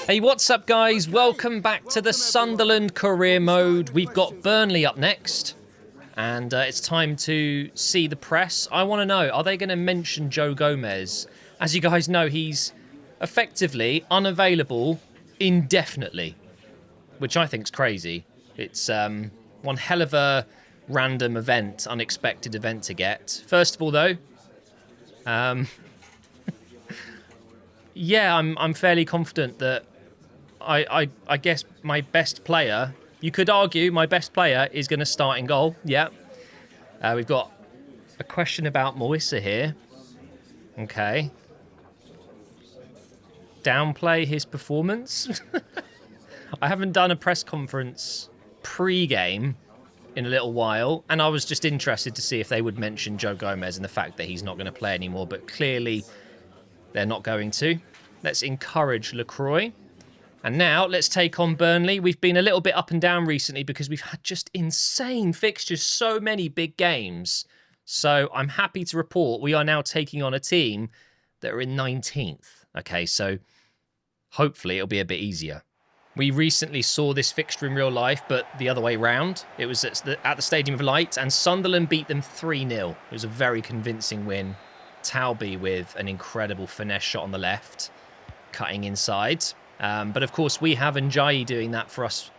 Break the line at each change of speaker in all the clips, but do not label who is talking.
Hey, what's up, guys? Welcome back to the Sunderland career mode. We've got Burnley up next, and it's time to see the press. I want to know, are they going to mention Joe Gomez? As you guys know, he's effectively unavailable indefinitely, which I think is crazy. It's one hell of a random event, unexpected event to get. First of all, though, yeah, I'm fairly confident that I guess my best player, you could argue my best player is going to start in goal. Yeah. We've got a question about Moisa here. Okay. Downplay his performance. I haven't done a press conference pre-game in a little while, and I was just interested to see if they would mention Joe Gomez and the fact that he's not going to play anymore, but clearly they're not going to. Let's encourage LaCroix. And now let's take on Burnley. We've been a little bit up and down recently because we've had just insane fixtures, so many big games. So I'm happy to report we are now taking on a team that are in 19th. Okay, so hopefully it'll be a bit easier. We recently saw this fixture in real life, but the other way round. It was at the Stadium of Light, and Sunderland beat them 3-0. It was a very convincing win. Talby with an incredible finesse shot on the left, cutting inside. But of course, we have Njayi doing that for us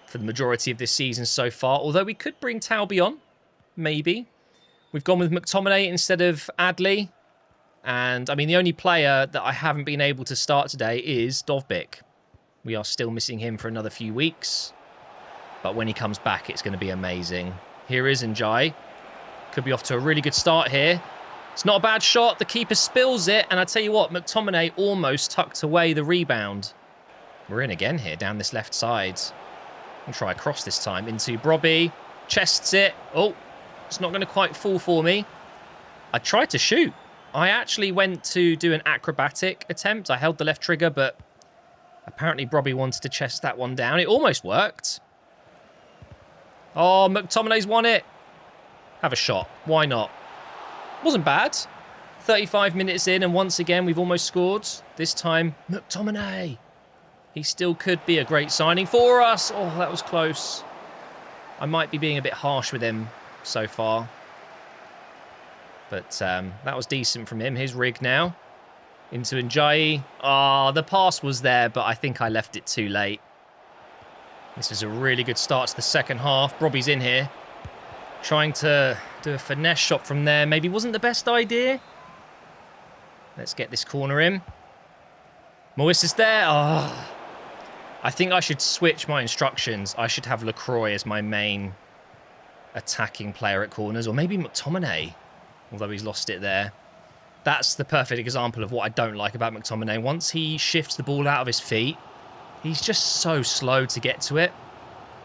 for the majority of this season so far. Although we could bring Talby on, maybe. We've gone with McTominay instead of Adley. And, I mean, the only player that I haven't been able to start today is Dovbyk. We are still missing him for another few weeks. But when he comes back, it's going to be amazing. Here is Njayi. Could be off to a really good start here. It's not a bad shot. The keeper spills it. And I tell you what, McTominay almost tucked away the rebound. We're in again here down this left side. I'll try a cross this time into Brobby. Chests it. Oh, it's not going to quite fall for me. I tried to shoot. I actually went to do an acrobatic attempt. I held the left trigger, but apparently Brobby wanted to chest that one down. It almost worked. Oh, McTominay's won it. Have a shot. Why not? Wasn't bad. 35 minutes in, and once again, we've almost scored. This time, McTominay. He still could be a great signing for us. Oh, that was close. I might be being a bit harsh with him so far. But that was decent from him. His rig now. Into Njayi. Ah, the pass was there, but I think I left it too late. This is a really good start to the second half. Brobby's in here. Trying to do a finesse shot from there. Maybe wasn't the best idea. Let's get this corner in. Moisa's there. Oh, I think I should switch my instructions. I should have LaCroix as my main attacking player at corners. Or maybe McTominay. Although he's lost it there. That's the perfect example of what I don't like about McTominay. Once he shifts the ball out of his feet, he's just so slow to get to it.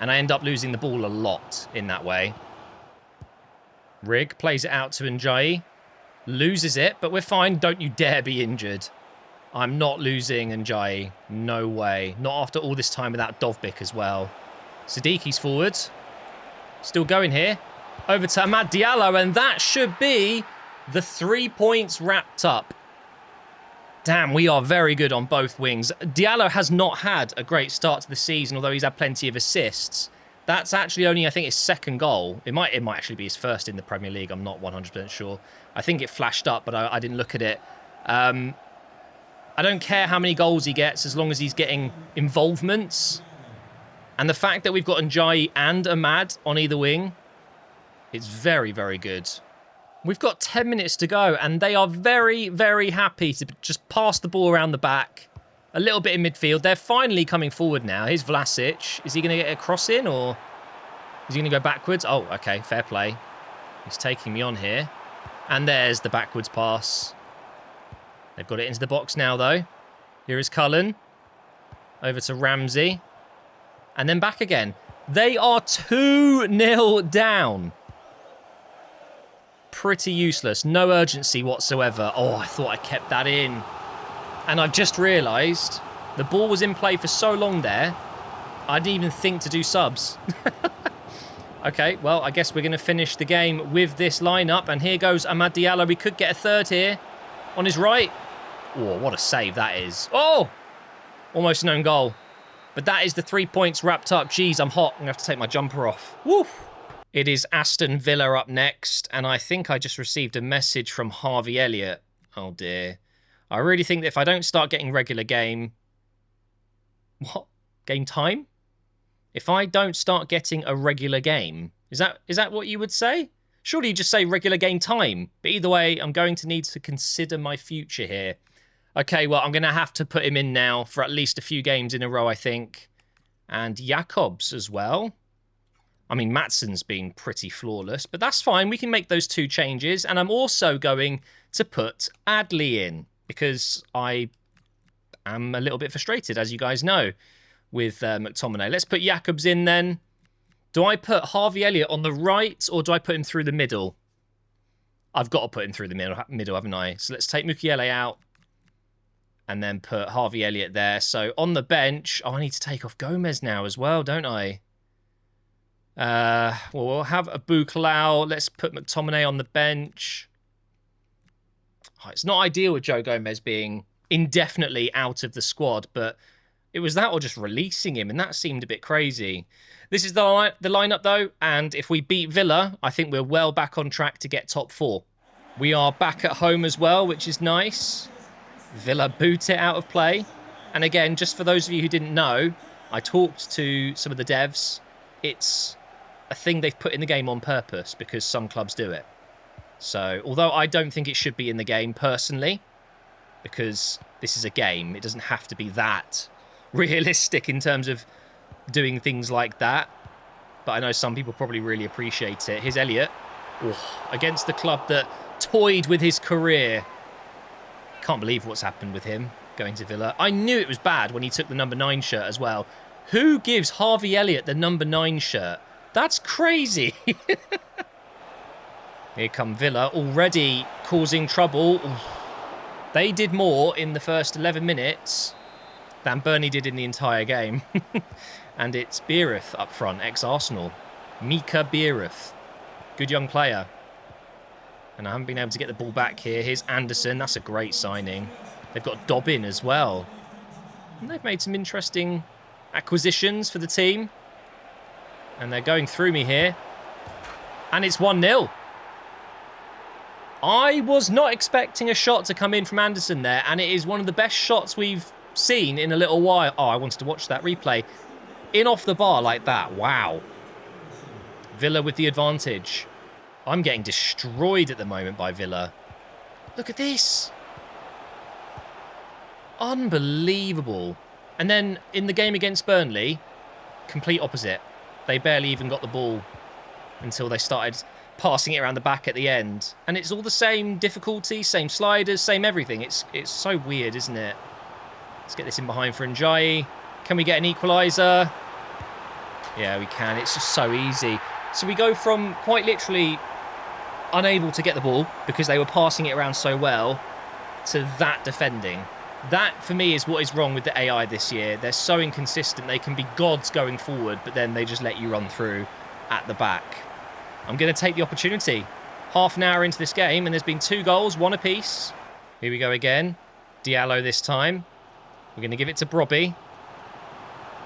And I end up losing the ball a lot in that way. Rig plays it out to Njayi. Loses it, but we're fine. Don't you dare be injured. I'm not losing Njayi. No way. Not after all this time without Dovbyk as well. Sadiqi's forward. Still going here. Over to Amad Diallo, and that should be the 3 points wrapped up. Damn, we are very good on both wings. Diallo has not had a great start to the season, although he's had plenty of assists. That's actually only, I think, his second goal. It might actually be his first in the Premier League. I'm not 100% sure. I think it flashed up, but I didn't look at it. I don't care how many goals he gets as long as he's getting involvements. And the fact that we've got Njayi and Amad on either wing, it's very, very good. We've got 10 minutes to go, and they are very, very happy to just pass the ball around the back. A little bit in midfield. They're finally coming forward now. Here's Vlasic. Is he going to get a cross in, or is he going to go backwards? Oh, okay. Fair play. He's taking me on here. And there's the backwards pass. They've got it into the box now, though. Here is Cullen. Over to Ramsey. And then back again. They are 2-0 down. Pretty useless. No urgency whatsoever. Oh, I thought I kept that in. And I've just realised the ball was in play for so long there, I didn't even think to do subs. Okay, well, I guess we're going to finish the game with this lineup. And here goes Amad Diallo. We could get a third here on his right. Oh, what a save that is. Oh, almost an own goal. But that is the 3 points wrapped up. Jeez, I'm hot. I'm going to have to take my jumper off. Woo! It is Aston Villa up next. And I think I just received a message from Harvey Elliott. Oh, dear. I really think that if I don't start getting regular game... What? Game time? If I don't start getting a regular game, is that what you would say? Surely you just say regular game time. But either way, I'm going to need to consider my future here. Okay, well, I'm going to have to put him in now for at least a few games in a row, I think. And Jakobs as well. I mean, Matsson's been pretty flawless, but that's fine. We can make those 2 changes. And I'm also going to put Adley in because I am a little bit frustrated, as you guys know, with McTominay. Let's put Jakobs in then. Do I put Harvey Elliott on the right or do I put him through the middle? I've got to put him through the middle, haven't I? So let's take Mukiele out and then put Harvey Elliott there. So on the bench, I need to take off Gomez now as well, don't I? Well, we'll have a Bukalau. Let's put McTominay on the bench. Oh, it's not ideal with Joe Gomez being indefinitely out of the squad, but it was that or just releasing him, and that seemed a bit crazy. This is the lineup, though, and if we beat Villa, I think we're well back on track to get top 4. We are back at home as well, which is nice. Villa boot it out of play. And again, just for those of you who didn't know, I talked to some of the devs. It's a thing they've put in the game on purpose because some clubs do it. So, although I don't think it should be in the game personally, because this is a game, it doesn't have to be that realistic in terms of doing things like that. But I know some people probably really appreciate it. Here's Elliott. Oh, against the club that toyed with his career. Can't believe what's happened with him going to Villa. I knew it was bad when he took the number 9 shirt as well. Who gives Harvey Elliott the number 9 shirt? That's crazy. Here come Villa, already causing trouble. They did more in the first 11 minutes than Burnley did in the entire game. And it's Beereth up front, ex-Arsenal. Mika Beereth. Good young player. And I haven't been able to get the ball back here. Here's Anderson. That's a great signing. They've got Dobbin as well. And they've made some interesting acquisitions for the team. And they're going through me here. And it's 1-0. I was not expecting a shot to come in from Anderson there. And it is one of the best shots we've seen in a little while. Oh, I wanted to watch that replay. In off the bar like that. Wow. Villa with the advantage. I'm getting destroyed at the moment by Villa. Look at this. Unbelievable. And then in the game against Burnley, complete opposite. They barely even got the ball until they started passing it around the back at the end. And it's all the same difficulty, same sliders, same everything. It's so weird, isn't it? Let's get this in behind for Njayi. Can we get an equaliser? Yeah, we can. It's just so easy. So we go from quite literally unable to get the ball because they were passing it around so well to that defending. That, for me, is what is wrong with the AI this year. They're so inconsistent. They can be gods going forward, but then they just let you run through at the back. I'm going to take the opportunity. Half an hour into this game, and there's been 2 goals, 1 apiece. Here we go again. Diallo this time. We're going to give it to Brobby.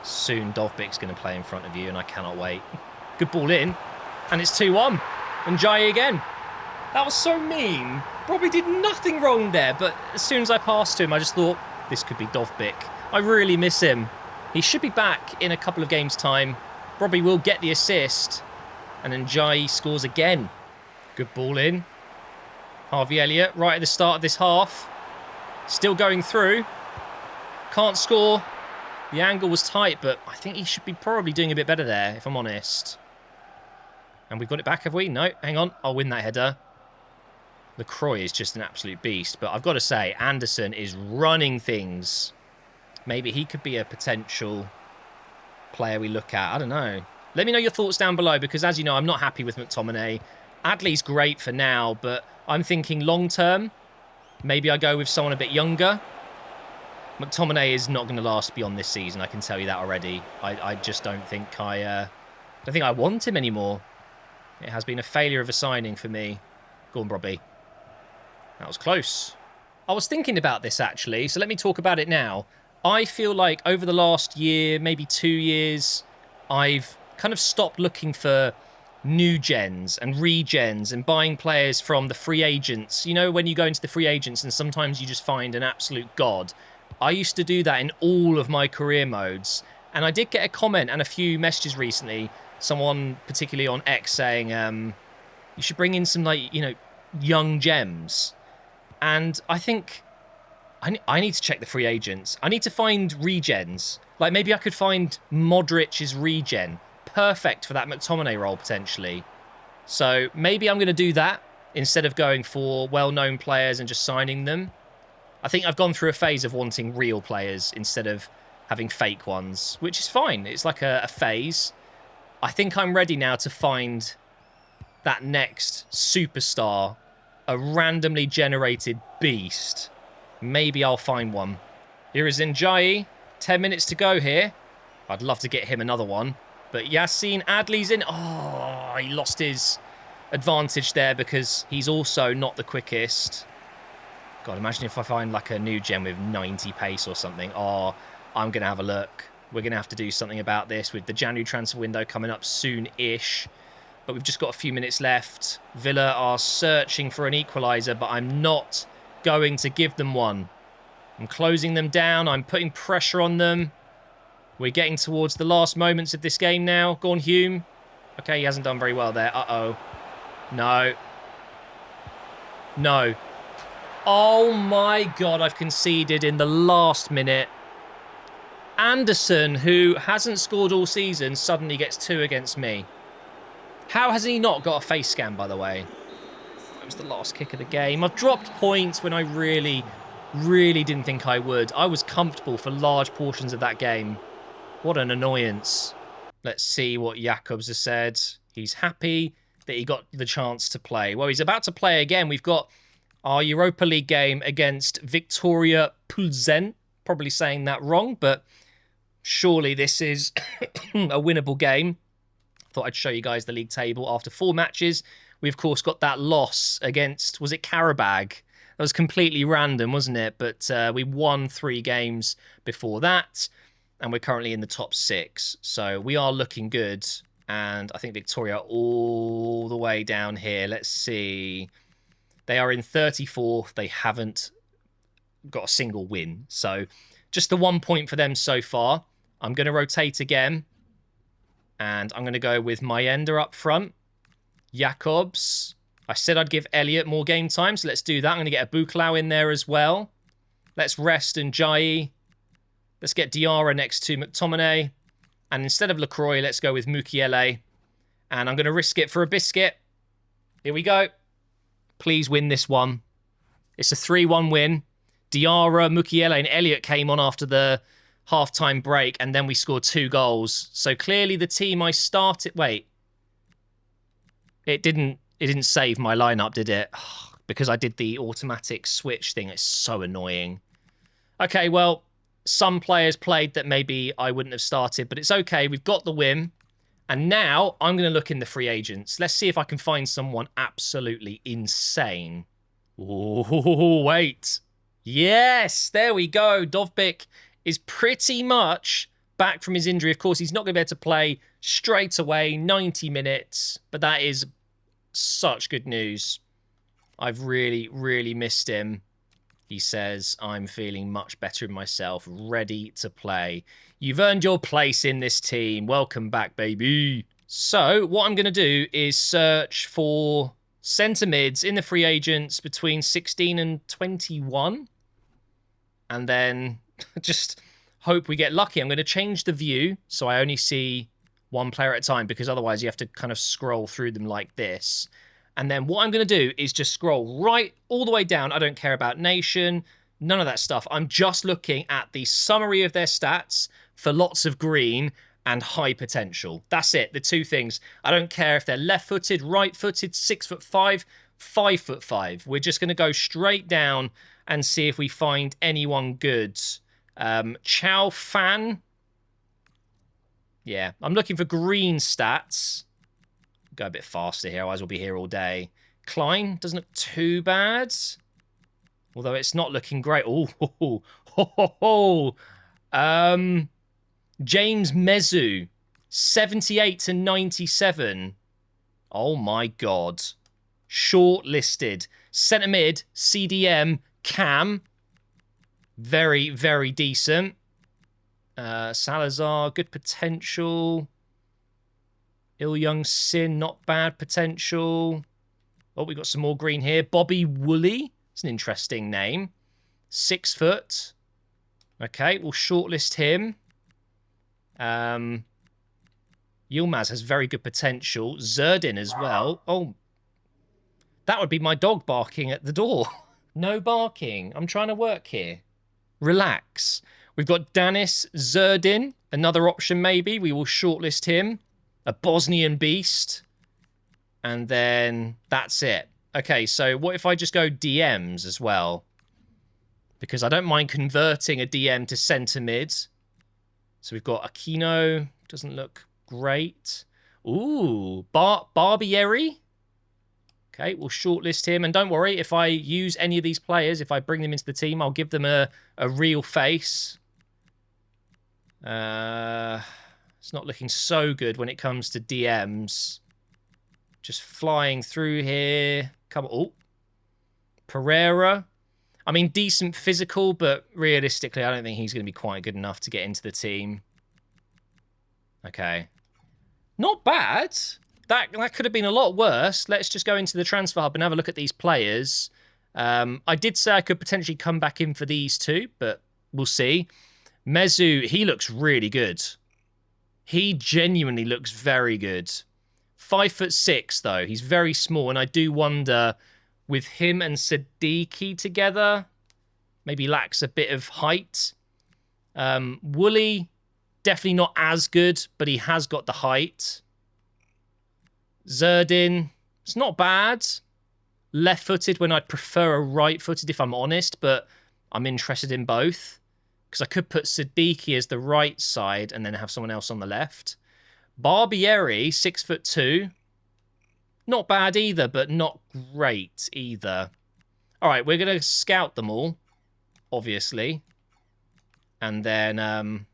Soon Dovbik's going to play in front of you, and I cannot wait. Good ball in, and it's 2-1. And Njayi again. That was so mean. Brobby did nothing wrong there, but as soon as I passed to him, I just thought, this could be Dovbik. I really miss him. He should be back in a couple of games' time. Brobby will get the assist, and then Njayi scores again. Good ball in. Harvey Elliott right at the start of this half. Still going through. Can't score. The angle was tight, but I think he should be probably doing a bit better there, if I'm honest. And we've got it back, have we? No, hang on. I'll win that header. LaCroix is just an absolute beast. But I've got to say, Anderson is running things. Maybe he could be a potential player we look at. I don't know. Let me know your thoughts down below, because as you know, I'm not happy with McTominay. Adley's great for now, but I'm thinking long-term. Maybe I go with someone a bit younger. McTominay is not going to last beyond this season, I can tell you that already. I just don't think I want him anymore. It has been a failure of a signing for me. Go on, Robbie. That was close. I was thinking about this, actually, so let me talk about it now. I feel like over the last year, maybe 2 years, I've kind of stopped looking for new gens and regens and buying players from the free agents. You know, when you go into the free agents and sometimes you just find an absolute god. I used to do that in all of my career modes. And I did get a comment and a few messages recently, someone particularly on X saying, you should bring in some, like, you know, young gems. And I think I need to check the free agents. I need to find regens. Like, maybe I could find Modric's regen. Perfect for that McTominay role, potentially. So maybe I'm going to do that instead of going for well-known players and just signing them. I think I've gone through a phase of wanting real players instead of having fake ones, which is fine. It's like a phase. I think I'm ready now to find that next superstar, a randomly generated beast. Maybe I'll find one. Here is Njayi. 10 minutes to go here. I'd love to get him another one. But Yassine Adli's in. Oh, he lost his advantage there because he's also not the quickest. God, imagine if I find like a new gem with 90 pace or something. Oh, I'm going to have a look. We're going to have to do something about this with the January transfer window coming up soon-ish. But we've just got a few minutes left. Villa are searching for an equaliser, but I'm not going to give them one. I'm closing them down. I'm putting pressure on them. We're getting towards the last moments of this game now. Go on, Hume. Okay, he hasn't done very well there. Uh-oh. No. No. Oh my God, I've conceded in the last minute. Anderson, who hasn't scored all season, suddenly gets 2 against me. How has he not got a face scan, by the way? That was the last kick of the game. I've dropped points when I really didn't think I would. I was comfortable for large portions of that game. What an annoyance. Let's see what Jakobs has said. He's happy that he got the chance to play. Well, he's about to play again. We've got our Europa League game against Victoria Plzen. Probably saying that wrong, but surely this is a winnable game. Thought I'd show you guys the league table after 4 matches. We, of course, got that loss against, was it Karabag? That was completely random, wasn't it? But we won 3 games before that, and we're currently in the top 6. So we are looking good, and I think Victoria all the way down here. Let's see. They are in 34th. They haven't got a single win. So just the 1 point for them so far. I'm going to rotate again. And I'm going to go with Mayenda up front. Jakobs. I said I'd give Elliott more game time, so let's do that. I'm going to get a Bukalau in there as well. Let's rest Njayi. Let's get Diarra next to McTominay. And instead of Lacroix, let's go with Mukiele. And I'm going to risk it for a biscuit. Here we go. Please win this one. It's a 3-1 win. Diarra, Mukiele, and Elliott came on after the half-time break, and then we scored 2 goals. So clearly the team I started... Wait. It didn't save my lineup, did it? Because I did the automatic switch thing. It's so annoying. Okay, well, some players played that maybe I wouldn't have started, but it's okay. We've got the win. And now I'm going to look in the free agents. Let's see if I can find someone absolutely insane. Oh, wait. Yes, there we go. Dovbyk is pretty much back from his injury. Of course, he's not going to be able to play straight away, 90 minutes. But that is such good news. I've really missed him. He says, I'm feeling much better in myself, ready to play. You've earned your place in this team. Welcome back, baby. So what I'm going to do is search for centre mids in the free agents between 16 and 21. And then just hope we get lucky. I'm going to change the view so I only see one player at a time, because otherwise you have to kind of scroll through them like this. And then what I'm going to do is just scroll right all the way down. I don't care about nation, none of that stuff. I'm just looking at the summary of their stats for lots of green and high potential. That's it, the 2 things. I don't care if they're left-footed, right-footed, 6'5", 5'5". We're just going to go straight down and see if we find anyone good. Chow Fan. Yeah, I'm looking for green stats. Go a bit faster here, otherwise we'll be here all day. Klein doesn't look too bad. Although it's not looking great. Oh, ho, ho, ho. James Mezu, 78 to 97. Oh my God. Shortlisted. Centre mid, CDM, Cam. Very, very decent. Salazar, good potential. Il-Young Sin, not bad potential. Oh, we got some more green here. Bobby Woolley. It's an interesting name. 6 foot. Okay, we'll shortlist him. Yilmaz has very good potential. Zerdin as well. Oh, that would be my dog barking at the door. No barking. I'm trying to work here. Relax. We've got Danis Zerdin. Another option maybe. We will shortlist him. A Bosnian beast. And then that's it. Okay, so what if I just go DMs as well? Because I don't mind converting a DM to centre mid. So we've got Aquino. Doesn't look great. Ooh, Barbieri. Okay, we'll shortlist him. And don't worry, if I use any of these players, if I bring them into the team, I'll give them a real face. It's not looking so good when it comes to DMs. Just flying through here. Come on. Oh. Pereira. I mean, decent physical, but realistically, I don't think he's going to be quite good enough to get into the team. Okay. Not bad. That could have been a lot worse. Let's just go into the transfer hub and have a look at these players. I did say I could potentially come back in for these two, but we'll see. Mezu, he looks really good. He genuinely looks very good. 5'6", though. He's very small, and I do wonder, with him and Siddiqui together, maybe lacks a bit of height. Woolley, definitely not as good, but he has got the height. Zerdin, it's not bad. Left-footed when I'd prefer a right-footed, if I'm honest, but I'm interested in both. Because I could put Siddiqui as the right side and then have someone else on the left. Barbieri, 6'2". Not bad either, but not great either. All right, we're going to scout them all, obviously. And then,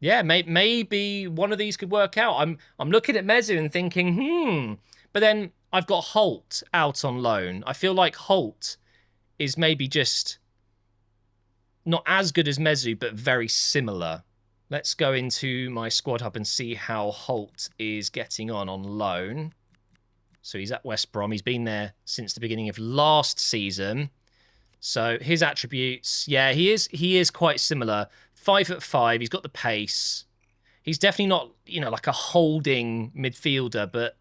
yeah, maybe one of these could work out. I'm looking at Mezu and thinking, But then I've got Holt out on loan. I feel like Holt is maybe just not as good as Mezu, but very similar. Let's go into my squad hub and see how Holt is getting on loan. So he's at West Brom. He's been there since the beginning of last season. So his attributes, yeah, he is quite similar. 5'5", he's got the pace. He's definitely not, like a holding midfielder, but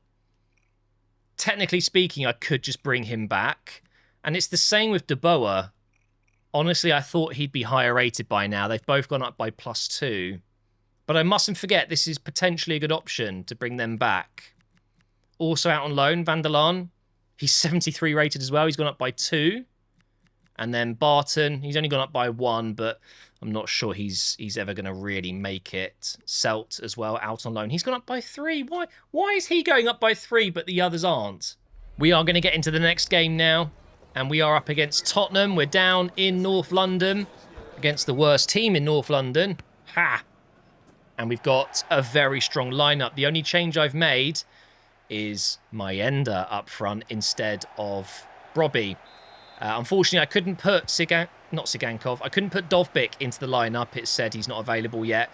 technically speaking, I could just bring him back. And it's the same with De Boer. Honestly, I thought he'd be higher rated by now. They've both gone up by +2. But I mustn't forget, this is potentially a good option to bring them back. Also out on loan, Van der Laan. He's 73 rated as well. He's gone up by 2. And then Barton, he's only gone up by 1, but I'm not sure he's ever going to really make it. Selt as well, out on loan. He's gone up by 3. Why is he going up by 3, but the others aren't? We are going to get into the next game now. And we are up against Tottenham. We're down in North London against the worst team in North London. Ha! And we've got a very strong lineup. The only change I've made is Mayenda up front instead of Brobby. Unfortunately, I couldn't put Sigankov. I couldn't put Dovbyk into the lineup. It said he's not available yet.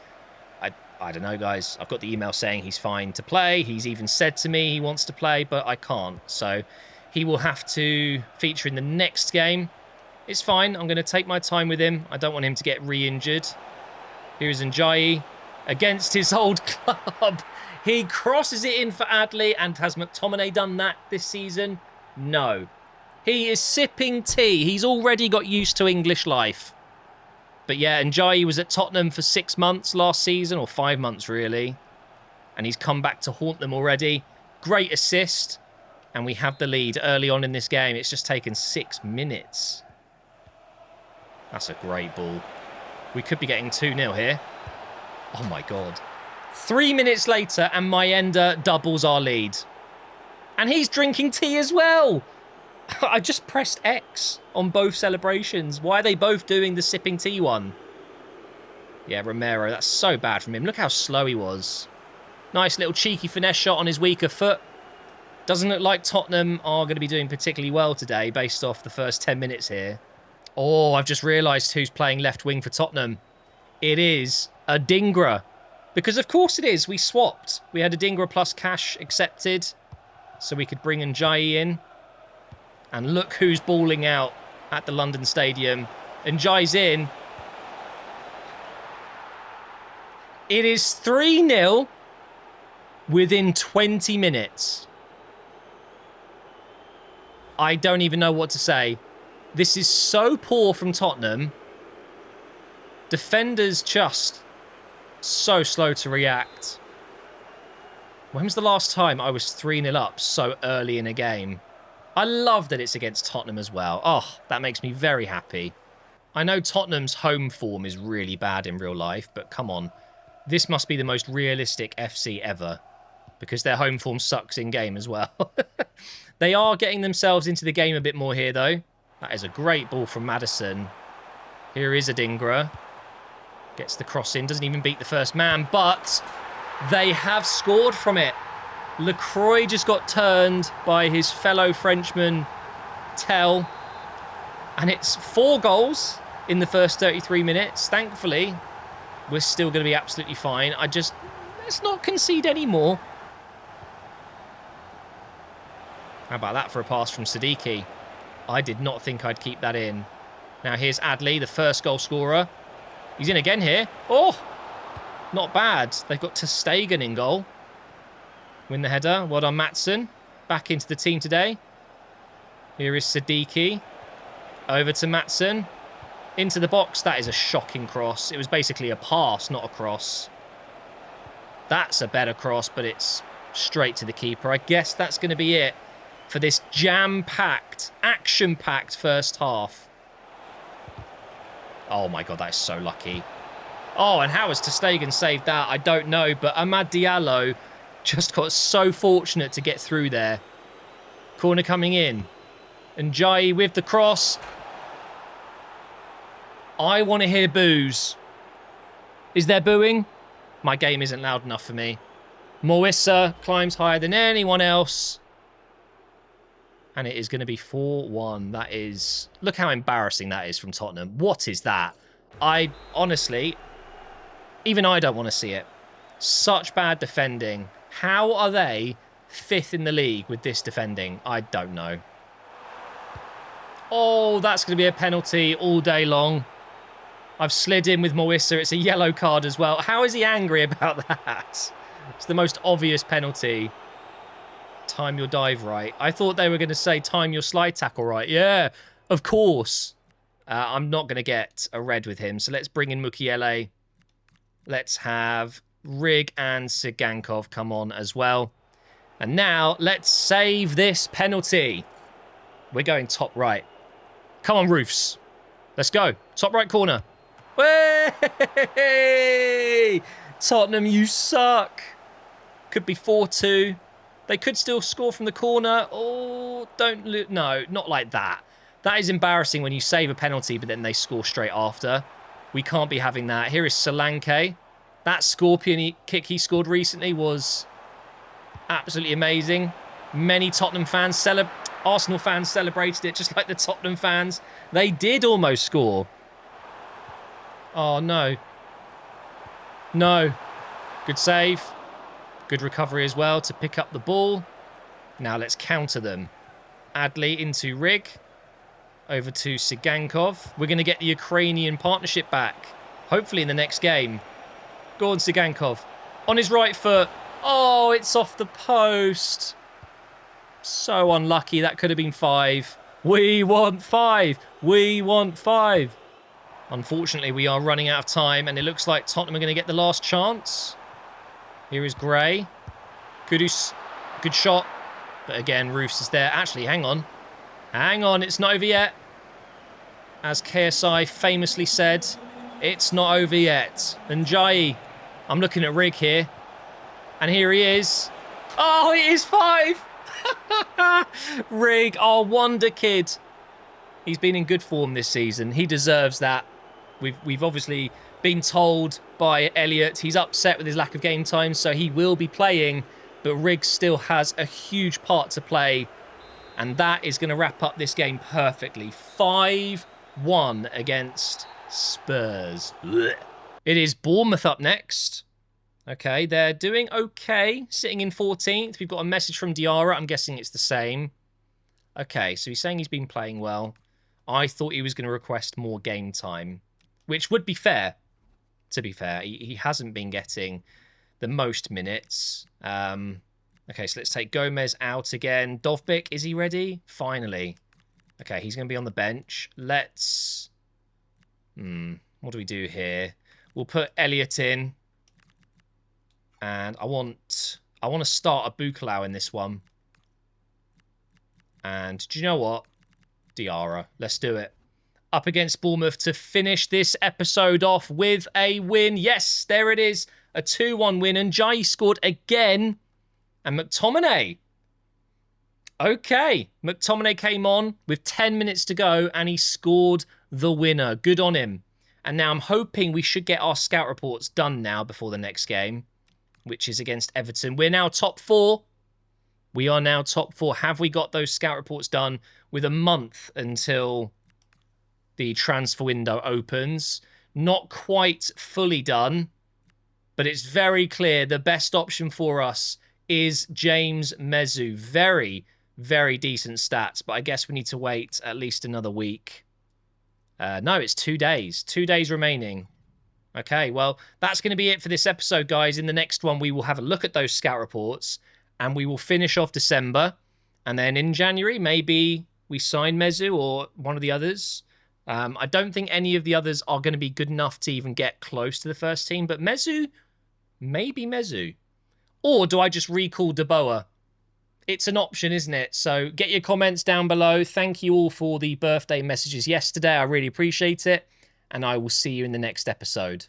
I don't know, guys. I've got the email saying he's fine to play. He's even said to me he wants to play, but I can't. So he will have to feature in the next game. It's fine. I'm going to take my time with him. I don't want him to get re-injured. Here's Njayi against his old club. He crosses it in for Adley. And has McTominay done that this season? No. He is sipping tea. He's already got used to English life. But yeah, Njayi was at Tottenham for 6 months last season, or 5 months really. And he's come back to haunt them already. Great assist. And we have the lead early on in this game. It's just taken 6 minutes. That's a great ball. We could be getting 2-0 here. Oh my God. 3 minutes later and Mayenda doubles our lead. And he's drinking tea as well. I just pressed X on both celebrations. Why are they both doing the sipping tea one? Yeah, Romero, that's so bad from him. Look how slow he was. Nice little cheeky finesse shot on his weaker foot. Doesn't look like Tottenham are going to be doing particularly well today based off the first 10 minutes here. Oh, I've just realised who's playing left wing for Tottenham. It is Adingra. Because of course it is. We swapped. We had Adingra plus cash accepted. So we could bring Njayi in. And look who's balling out at the London Stadium. Njayi's in. It is 3-0 within 20 minutes. I don't even know what to say. This is so poor from Tottenham. Defenders just so slow to react. When was the last time I was 3-0 up so early in a game? I love that it's against Tottenham as well. Oh, that makes me very happy. I know Tottenham's home form is really bad in real life, but come on. This must be the most realistic FC ever, because their home form sucks in-game as well. They are getting themselves into the game a bit more here, though. That is a great ball from Maddison. Here is Adingra. Gets the cross in, doesn't even beat the first man, but they have scored from it. Lacroix just got turned by his fellow Frenchman, Tell. And it's 4 goals in the first 33 minutes. Thankfully, we're still going to be absolutely fine. Let's not concede anymore. How about that for a pass from Siddiqui? I did not think I'd keep that in. Now here's Adley, the first goal scorer. He's in again here. Oh, not bad. They've got ter Stegen in goal. Win the header. Well done, Maatsen. Back into the team today. Here is Siddiqui. Over to Maatsen. Into the box. That is a shocking cross. It was basically a pass, not a cross. That's a better cross, but it's straight to the keeper. I guess that's going to be it for this jam-packed, action-packed first half. Oh my God, that is so lucky. Oh, and how has ter Stegen saved that? I don't know, but Amad Diallo just got so fortunate to get through there. Corner coming in. Njayi with the cross. I want to hear boos. Is there booing? My game isn't loud enough for me. Moissa climbs higher than anyone else. And it is going to be 4-1. That is... Look how embarrassing that is from Tottenham. What is that? Honestly, even I don't want to see it. Such bad defending. How are they 5th in the league with this defending? I don't know. Oh, that's going to be a penalty all day long. I've slid in with Moissa. It's a yellow card as well. How is he angry about that? It's the most obvious penalty. Time your dive right. I thought they were going to say time your slide tackle right. Yeah, of course. I'm not going to get a red with him. So let's bring in Mukiele. Let's have Rig and Sigankov come on as well. And now let's save this penalty. We're going top right. Come on, Roofs. Let's go. Top right corner. Way! Tottenham, you suck. Could be 4-2. They could still score from the corner. Oh, don't look. No, not like that. That is embarrassing when you save a penalty, but then they score straight after. We can't be having that. Here is Solanke. That scorpion kick he scored recently was absolutely amazing. Many Tottenham fans, Arsenal fans celebrated it just like the Tottenham fans. They did almost score. Oh, no. No. Good save. Good recovery as well to pick up the ball. Now let's counter them. Adley into Rig. Over to Sigankov. We're going to get the Ukrainian partnership back. Hopefully in the next game. Go on, Sigankov. On his right foot. Oh, it's off the post. So unlucky. That could have been 5. We want 5. We want 5. Unfortunately, we are running out of time, and it looks like Tottenham are going to get the last chance. Here is Gray. Kudus. Good shot. But again, Roofs is there. Actually, hang on. Hang on, it's not over yet. As KSI famously said, it's not over yet. Njayi. I'm looking at Rig here. And here he is. Oh, it is 5. Rig, our wonder kid. He's been in good form this season. He deserves that. We've obviously been told by Elliot he's upset with his lack of game time, so he will be playing. But Rig still has a huge part to play. And that is going to wrap up this game perfectly. 5-1 against Spurs. Blech. It is Bournemouth up next. Okay, they're doing okay, sitting in 14th. We've got a message from Diarra. I'm guessing it's the same. Okay, so he's saying he's been playing well. I thought he was going to request more game time, which would be fair, to be fair. He hasn't been getting the most minutes. Okay, so let's take Gomez out again. Dovbyk, is he ready? Finally. Okay, he's going to be on the bench. Let's... what do we do here? We'll put Elliot in. And I want to start a Bukalau in this one. And do you know what? Diarra. Let's do it. Up against Bournemouth to finish this episode off with a win. Yes, there it is. A 2-1 win. And Jai scored again. And McTominay. Okay. McTominay came on with 10 minutes to go. And he scored the winner. Good on him. And now I'm hoping we should get our scout reports done now before the next game, which is against Everton. We're now top 4. We are now top 4. Have we got those scout reports done with a month until the transfer window opens? Not quite fully done, but it's very clear the best option for us is James Mezu. Very, very decent stats, but I guess we need to wait at least another week. No, it's 2 days. 2 days remaining. Okay, well, that's going to be it for this episode, guys. In the next one, we will have a look at those scout reports, and we will finish off December. And then in January, maybe we sign Mezu or one of the others. I don't think any of the others are going to be good enough to even get close to the first team, but Mezu, maybe Mezu. Or do I just recall Deboa? It's an option, isn't it? So get your comments down below. Thank you all for the birthday messages yesterday. I really appreciate it. And I will see you in the next episode.